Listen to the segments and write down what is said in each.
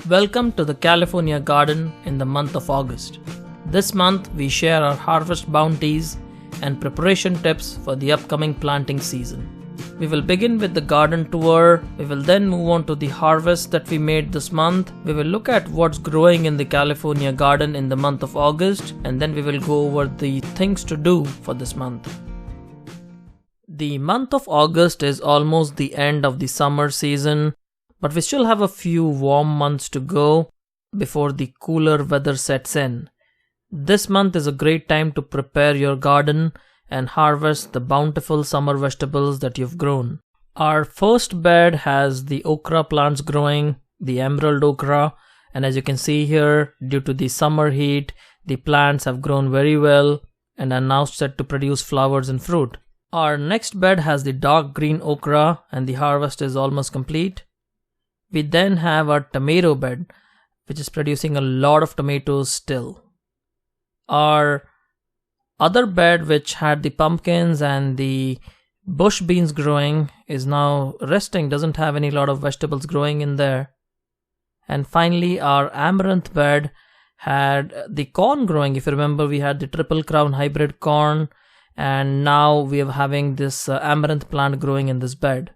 Welcome to the California garden in the month of August. This month we share our harvest bounties and preparation tips for the upcoming planting season. We will begin with the garden tour. We will then move on to the harvest that we made this month. We will look at what's growing in the California garden in the month of August, and then we will go over the things to do for this month. The month of August is almost the end of the summer season, but we still have a few warm months to go before the cooler weather sets in. This month is a great time to prepare your garden and harvest the bountiful summer vegetables that you've grown. Our first bed has the okra plants growing, the emerald okra, and as you can see here, due to the summer heat, the plants have grown very well and are now set to produce flowers and fruit. Our next bed has the dark green okra and the harvest is almost complete. We then have our tomato bed, which is producing a lot of tomatoes still. Our other bed, which had the pumpkins and the bush beans growing, is now resting, doesn't have any lot of vegetables growing in there. And finally, our amaranth bed had the corn growing. If you remember, we had the triple crown hybrid corn, and now we are having this amaranth plant growing in this bed.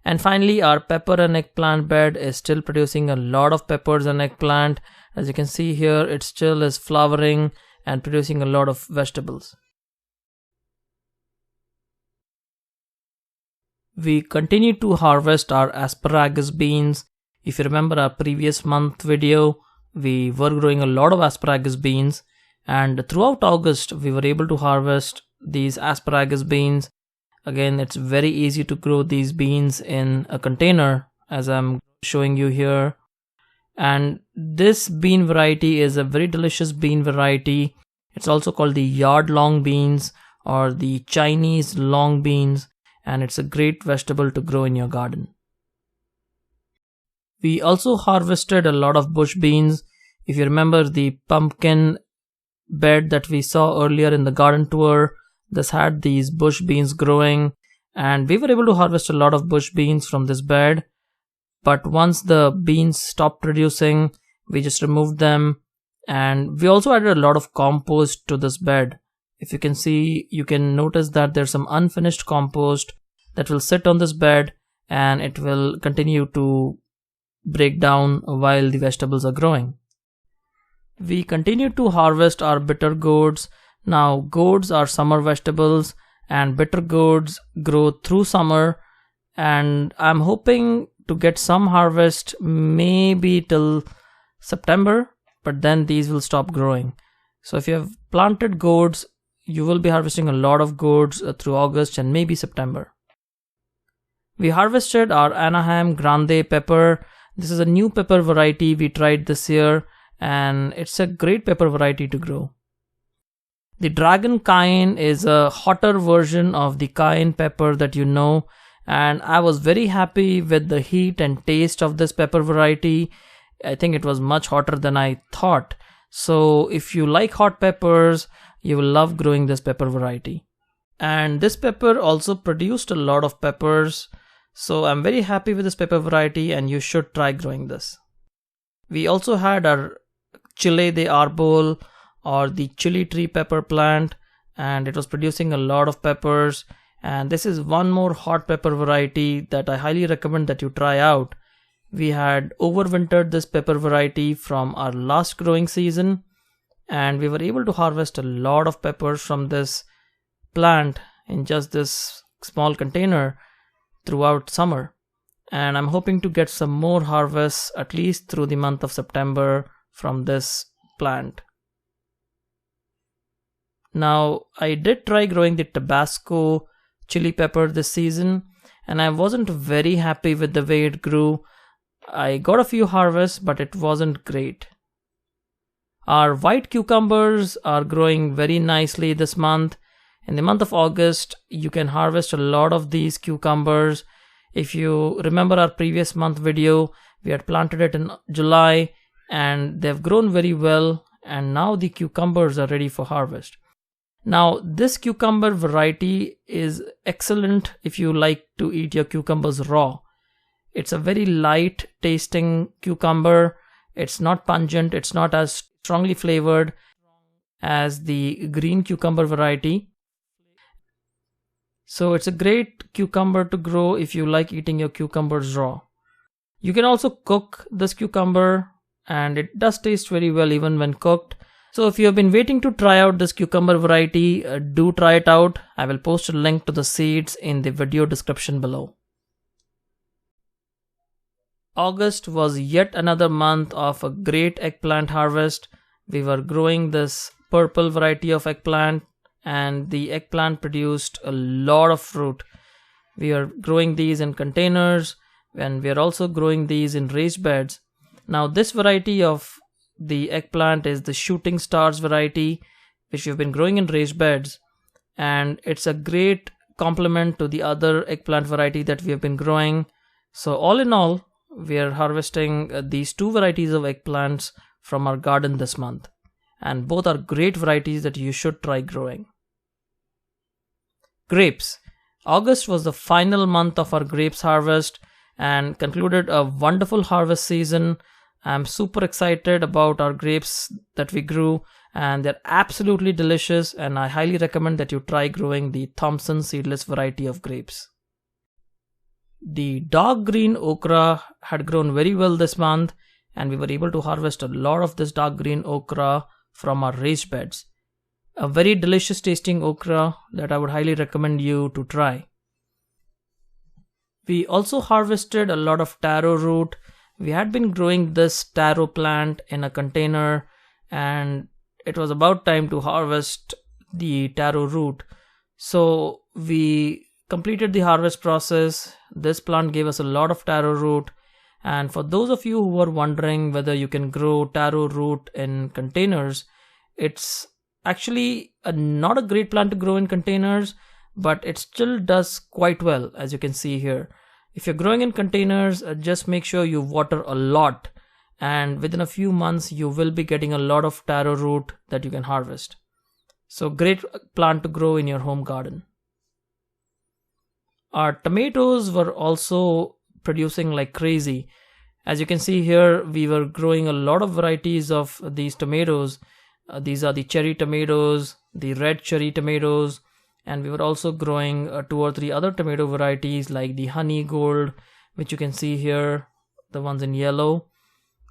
And finally, our pepper and eggplant bed is still producing a lot of peppers and eggplant. As you can see here, it still is flowering and producing a lot of vegetables. We continue to harvest our asparagus beans. If you remember our previous month video, we were growing a lot of asparagus beans, and throughout August we were able to harvest these asparagus beans. Again, it's very easy to grow these beans in a container, as I'm showing you here. And this bean variety is a very delicious bean variety. It's also called the yard long beans or the Chinese long beans, and it's a great vegetable to grow in your garden. We also harvested a lot of bush beans. If you remember the pumpkin bed that we saw earlier in the garden tour, this had these bush beans growing, and we were able to harvest a lot of bush beans from this bed. But once the beans stopped producing, we just removed them, and we also added a lot of compost to this bed. If you can see, you can notice that there's some unfinished compost that will sit on this bed, and it will continue to break down while the vegetables are growing. We continue to harvest our bitter gourds. Now, gourds are summer vegetables and bitter gourds grow through summer, and I'm hoping to get some harvest maybe till September, but then these will stop growing. So if you have planted gourds, you will be harvesting a lot of gourds through August and maybe September. We harvested our Anaheim Grande pepper. This is a new pepper variety we tried this year, and it's a great pepper variety to grow. The Dragon Cayenne is a hotter version of the cayenne pepper that you know, and I was very happy with the heat and taste of this pepper variety. I think it was much hotter than I thought. So if you like hot peppers, you will love growing this pepper variety. And this pepper also produced a lot of peppers, so I'm very happy with this pepper variety, and you should try growing this. We also had our Chile de Arbol, or the chili tree pepper plant, and it was producing a lot of peppers. And this is one more hot pepper variety that I highly recommend that you try out. We had overwintered this pepper variety from our last growing season, and we were able to harvest a lot of peppers from this plant in just this small container throughout summer. And I'm hoping to get some more harvests at least through the month of September from this plant. Now, I did try growing the Tabasco chili pepper this season, and I wasn't very happy with the way it grew. I got a few harvests, but it wasn't great. Our white cucumbers are growing very nicely this month. In the month of August, you can harvest a lot of these cucumbers. If you remember our previous month video, we had planted it in July, and they've grown very well, and now the cucumbers are ready for harvest. Now, this cucumber variety is excellent if you like to eat your cucumbers raw. It's a very light tasting cucumber. It's not pungent, it's not as strongly flavored as the green cucumber variety. So it's a great cucumber to grow if you like eating your cucumbers raw. You can also cook this cucumber and it does taste very well even when cooked. So if you have been waiting to try out this cucumber variety, do try it out. I will post a link to the seeds in the video description below. August was yet another month of a great eggplant harvest. We were growing this purple variety of eggplant and the eggplant produced a lot of fruit. We are growing these in containers and we are also growing these in raised beds. Now this variety of the eggplant is the shooting stars variety, which we've been growing in raised beds, and it's a great complement to the other eggplant variety that we have been growing. So all in all, we are harvesting these two varieties of eggplants from our garden this month, and both are great varieties that you should try growing. Grapes. August was the final month of our grapes harvest and concluded a wonderful harvest season. I'm super excited about our grapes that we grew, and they're absolutely delicious, and I highly recommend that you try growing the Thompson seedless variety of grapes. The dark green okra had grown very well this month, and we were able to harvest a lot of this dark green okra from our raised beds. A very delicious tasting okra that I would highly recommend you to try. We also harvested a lot of taro root. We had been growing this taro plant in a container, and it was about time to harvest the taro root. So we completed the harvest process. This plant gave us a lot of taro root, and for those of you who are wondering whether you can grow taro root in containers, it's actually not a great plant to grow in containers, but it still does quite well, as you can see here. If you're growing in containers, just make sure you water a lot, and within a few months you will be getting a lot of taro root that you can harvest. So great plant to grow in your home garden. Our tomatoes were also producing like crazy. As you can see here, we were growing a lot of varieties of these tomatoes. These are the cherry tomatoes, the red cherry tomatoes, and we were also growing 2 or 3 other tomato varieties like the honey gold, which you can see here, the ones in yellow.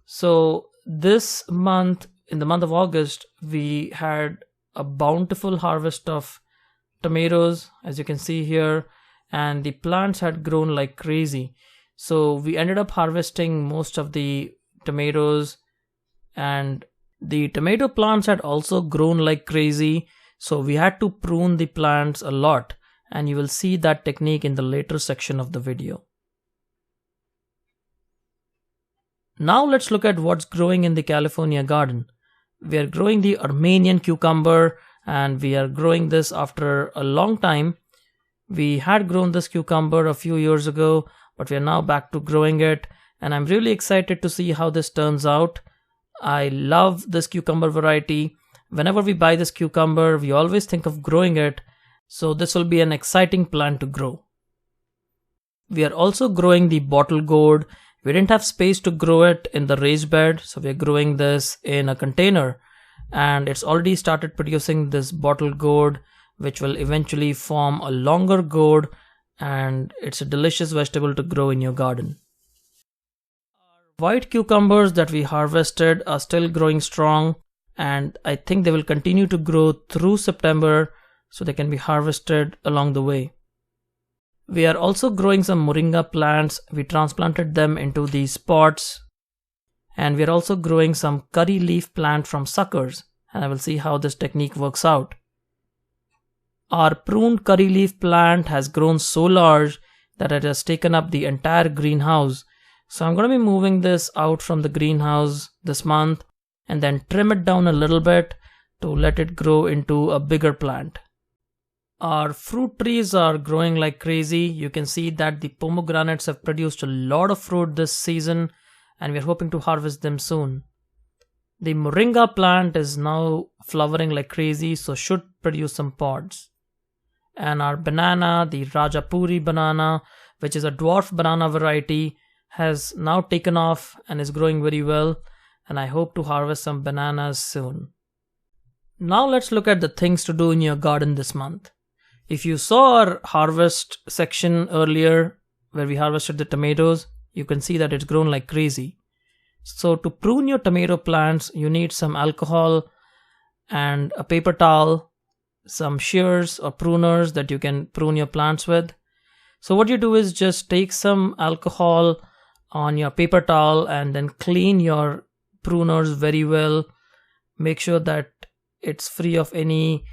So this month, in the month of August, we had a bountiful harvest of tomatoes, as you can see here, and the plants had grown like crazy. So we ended up harvesting most of the tomatoes, and the tomato plants had also grown like crazy. So we had to prune the plants a lot, and you will see that technique in the later section of the video. Now let's look at what's growing in the California garden. We are growing the Armenian cucumber, and we are growing this after a long time. We had grown this cucumber a few years ago, but we are now back to growing it, and I'm really excited to see how this turns out. I love this cucumber variety. Whenever we buy this cucumber, we always think of growing it, so this will be an exciting plant to grow. We are also growing the bottle gourd. We didn't have space to grow it in the raised bed, so we are growing this in a container, and it's already started producing this bottle gourd, which will eventually form a longer gourd, and it's a delicious vegetable to grow in your garden. White cucumbers that we harvested are still growing strong, and I think they will continue to grow through September, so they can be harvested along the way. We are also growing some moringa plants. We transplanted them into these pots, and we are also growing some curry leaf plant from suckers, and I will see how this technique works out. Our pruned curry leaf plant has grown so large that it has taken up the entire greenhouse. So I'm going to be moving this out from the greenhouse this month and then trim it down a little bit to let it grow into a bigger plant. Our fruit trees are growing like crazy. You can see that the pomegranates have produced a lot of fruit this season, and we're hoping to harvest them soon. The moringa plant is now flowering like crazy, so should produce some pods. And our banana, the Rajapuri banana, which is a dwarf banana variety, has now taken off and is growing very well, and I hope to harvest some bananas soon. Now let's look at the things to do in your garden this month. If you saw our harvest section earlier where we harvested the tomatoes, you can see that it's grown like crazy. So to prune your tomato plants, you need some alcohol and a paper towel, some shears or pruners that you can prune your plants with. So what you do is just take some alcohol on your paper towel and then clean your pruners very well. Make sure that it's free of any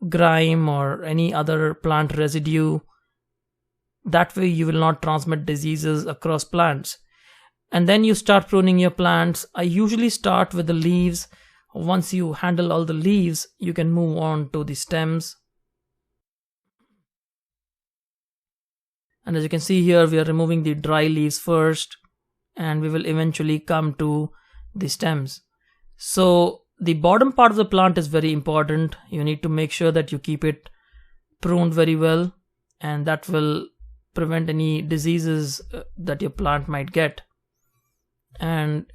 grime or any other plant residue. That way you will not transmit diseases across plants. And then you start pruning your plants. I usually start with the leaves. Once you handle all the leaves, you can move on to the stems. And as you can see here, we are removing the dry leaves first, and we will eventually come to the stems. So the bottom part of the plant is very important. You need to make sure that you keep it pruned very well, and that will prevent any diseases that your plant might get. And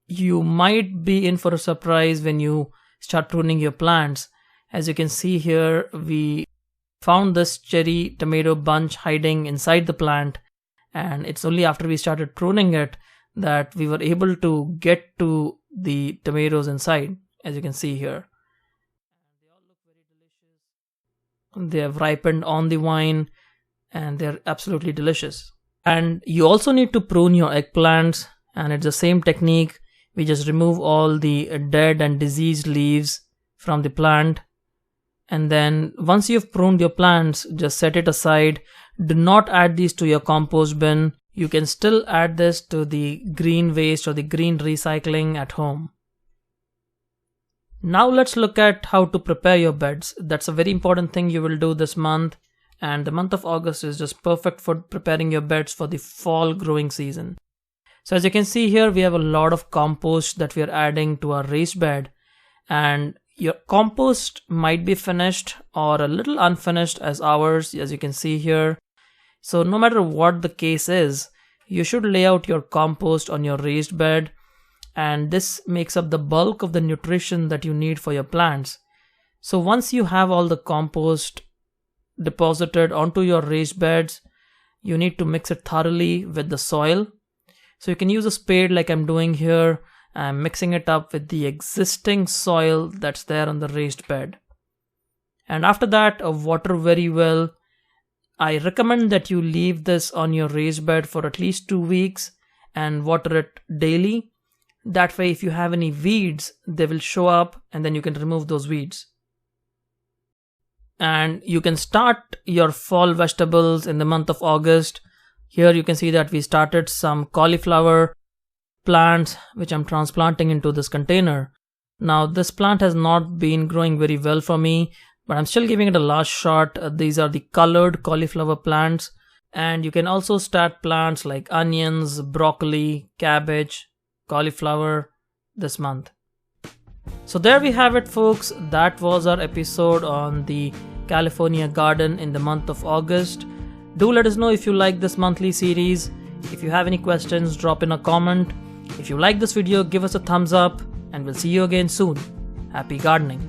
you might be in for a surprise when you start pruning your plants. As you can see here, we found this cherry tomato bunch hiding inside the plant, and it's only after we started pruning it that we were able to get to the tomatoes inside, as you can see here. They all look very delicious. They have ripened on the vine and they're absolutely delicious. And you also need to prune your eggplants, and it's the same technique. We just remove all the dead and diseased leaves from the plant, and then once you've pruned your plants, just set it aside. Do not add these to your compost bin. You can still add this to the green waste or the green recycling at home. Now let's look at how to prepare your beds. That's a very important thing you will do this month, and the month of August is just perfect for preparing your beds for the fall growing season. So as you can see here, we have a lot of compost that we are adding to our raised bed, and your compost might be finished or a little unfinished as ours, as you can see here. So no matter what the case is, you should lay out your compost on your raised bed, and this makes up the bulk of the nutrition that you need for your plants. So once you have all the compost deposited onto your raised beds, you need to mix it thoroughly with the soil. So you can use a spade like I'm doing here. I'm mixing it up with the existing soil that's there on the raised bed. And after that, water very well. I recommend that you leave this on your raised bed for at least 2 weeks and water it daily. That way, if you have any weeds, they will show up and then you can remove those weeds. And you can start your fall vegetables in the month of August. Here you can see that we started some cauliflower plants, which I'm transplanting into this container. Now this plant has not been growing very well for me, but I'm still giving it a last shot. These are the colored cauliflower plants, and you can also start plants like onions, broccoli, cabbage, cauliflower this month. So there we have it, folks. That was our episode on the California garden in the month of August. Do let us know if you like this monthly series. If you have any questions, drop in a comment. If you like this video, give us a thumbs up, and we'll see you again soon. Happy gardening.